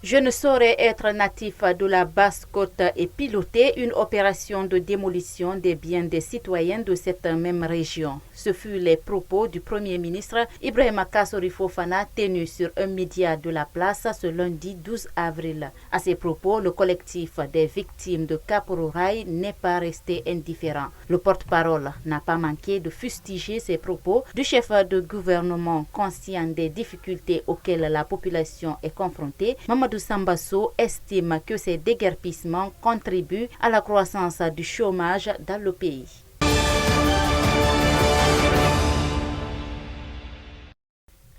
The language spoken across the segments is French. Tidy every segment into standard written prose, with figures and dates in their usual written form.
Je ne saurais être natif de la Basse-Côte et piloter une opération de démolition des biens des citoyens de cette même région. Ce furent les propos du Premier ministre Ibrahima Kassori Fofana tenus sur un média de la place ce lundi 12 avril. À ces propos, le collectif des victimes de Kapororaï n'est pas resté indifférent. Le porte-parole n'a pas manqué de fustiger ces propos du chef de gouvernement conscient des difficultés auxquelles la population est confrontée. Mamadou Sambasso estime que ces déguerpissements contribuent à la croissance du chômage dans le pays.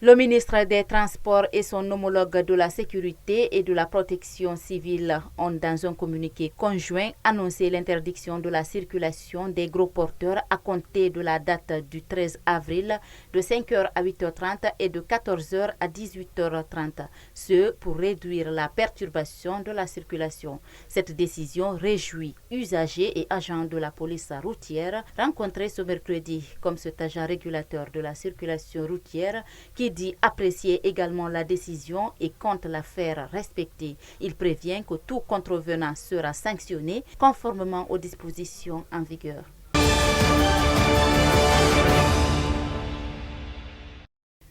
Le ministre des Transports et son homologue de la Sécurité et de la Protection civile ont, dans un communiqué conjoint, annoncé l'interdiction de la circulation des gros porteurs à compter de la date du 13 avril de 5h à 8h30 et de 14h à 18h30, ce pour réduire la perturbation de la circulation. Cette décision réjouit usagers et agents de la police routière rencontrés ce mercredi, comme cet agent régulateur de la circulation routière qui dit apprécier également la décision et compte la faire respecter. Il prévient que tout contrevenant sera sanctionné conformément aux dispositions en vigueur.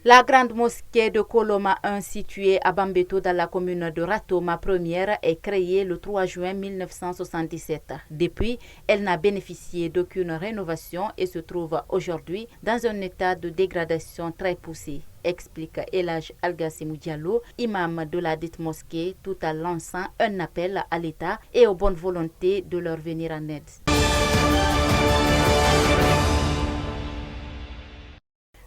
La grande mosquée de Koloma 1, située à Bambeto dans la commune de Ratoma 1, est créée le 3 juin 1977. Depuis, elle n'a bénéficié d'aucune rénovation et se trouve aujourd'hui dans un état de dégradation très poussé, explique Elhaj Algassimou Diallo, imam de la dite mosquée, tout en lançant un appel à l'État et aux bonnes volontés de leur venir en aide.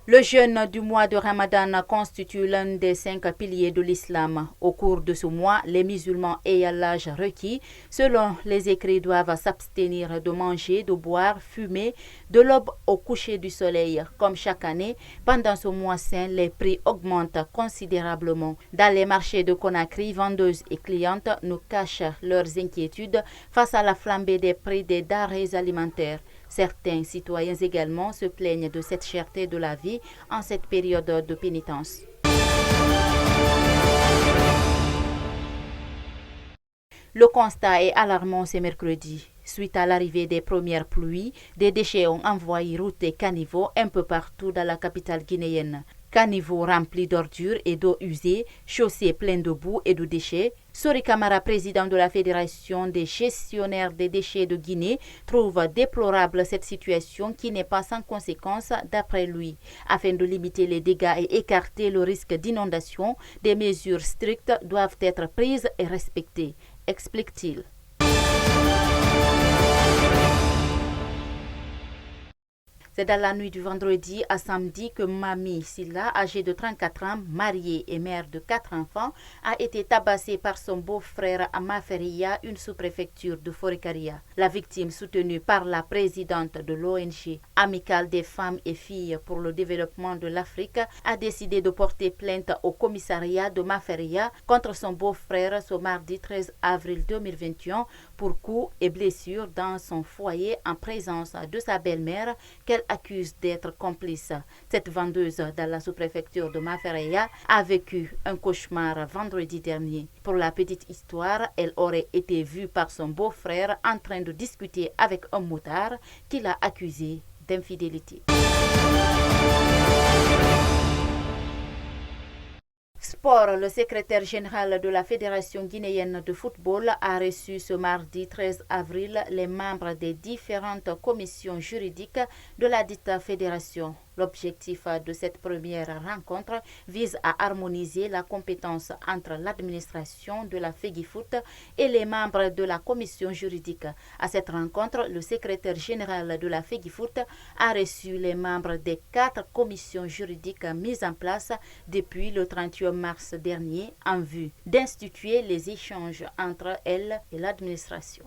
Le jeûne du mois de Ramadan constitue l'un des 5 piliers de l'islam. Au cours de ce mois, les musulmans ayant l'âge requis, selon les écrits, doivent s'abstenir de manger, de boire, fumer, de l'aube au coucher du soleil. Comme chaque année, pendant ce mois saint, les prix augmentent considérablement. Dans les marchés de Conakry, vendeuses et clientes nous cachent leurs inquiétudes face à la flambée des prix des denrées alimentaires. Certains citoyens également se plaignent de cette cherté de la vie en cette période de pénitence. Le constat est alarmant ce mercredi. Suite à l'arrivée des premières pluies, des déchets ont envahi routes et caniveaux un peu partout dans la capitale guinéenne. Caniveaux remplis d'ordures et d'eau usée, chaussées pleines de boue et de déchets. Sori Kamara, président de la Fédération des gestionnaires des déchets de Guinée, trouve déplorable cette situation qui n'est pas sans conséquence d'après lui. Afin de limiter les dégâts et écarter le risque d'inondation, des mesures strictes doivent être prises et respectées, explique-t-il. C'est dans la nuit du vendredi à samedi que Mami Silla, âgée de 34 ans, mariée et mère de 4 enfants, a été tabassée par son beau-frère à Maferia, une sous-préfecture de Forikaria. La victime, soutenue par la présidente de l'ONG Amicale des femmes et filles pour le développement de l'Afrique, a décidé de porter plainte au commissariat de Maferia contre son beau-frère ce mardi 13 avril 2021 pour coups et blessures dans son foyer en présence de sa belle-mère qu'elle accuse d'être complice. Cette vendeuse dans la sous-préfecture de Mafereya a vécu un cauchemar vendredi dernier. Pour la petite histoire, elle aurait été vue par son beau-frère en train de discuter avec un motard qui l'a accusé d'infidélité. Sport, le secrétaire général de la Fédération guinéenne de football a reçu ce mardi 13 avril les membres des différentes commissions juridiques de la dite fédération. L'objectif de cette première rencontre vise à harmoniser la compétence entre l'administration de la FEGIFOOT et les membres de la commission juridique. À cette rencontre, le secrétaire général de la FEGIFOOT a reçu les membres des 4 commissions juridiques mises en place depuis le 31 mars dernier en vue d'instituer les échanges entre elles et l'administration.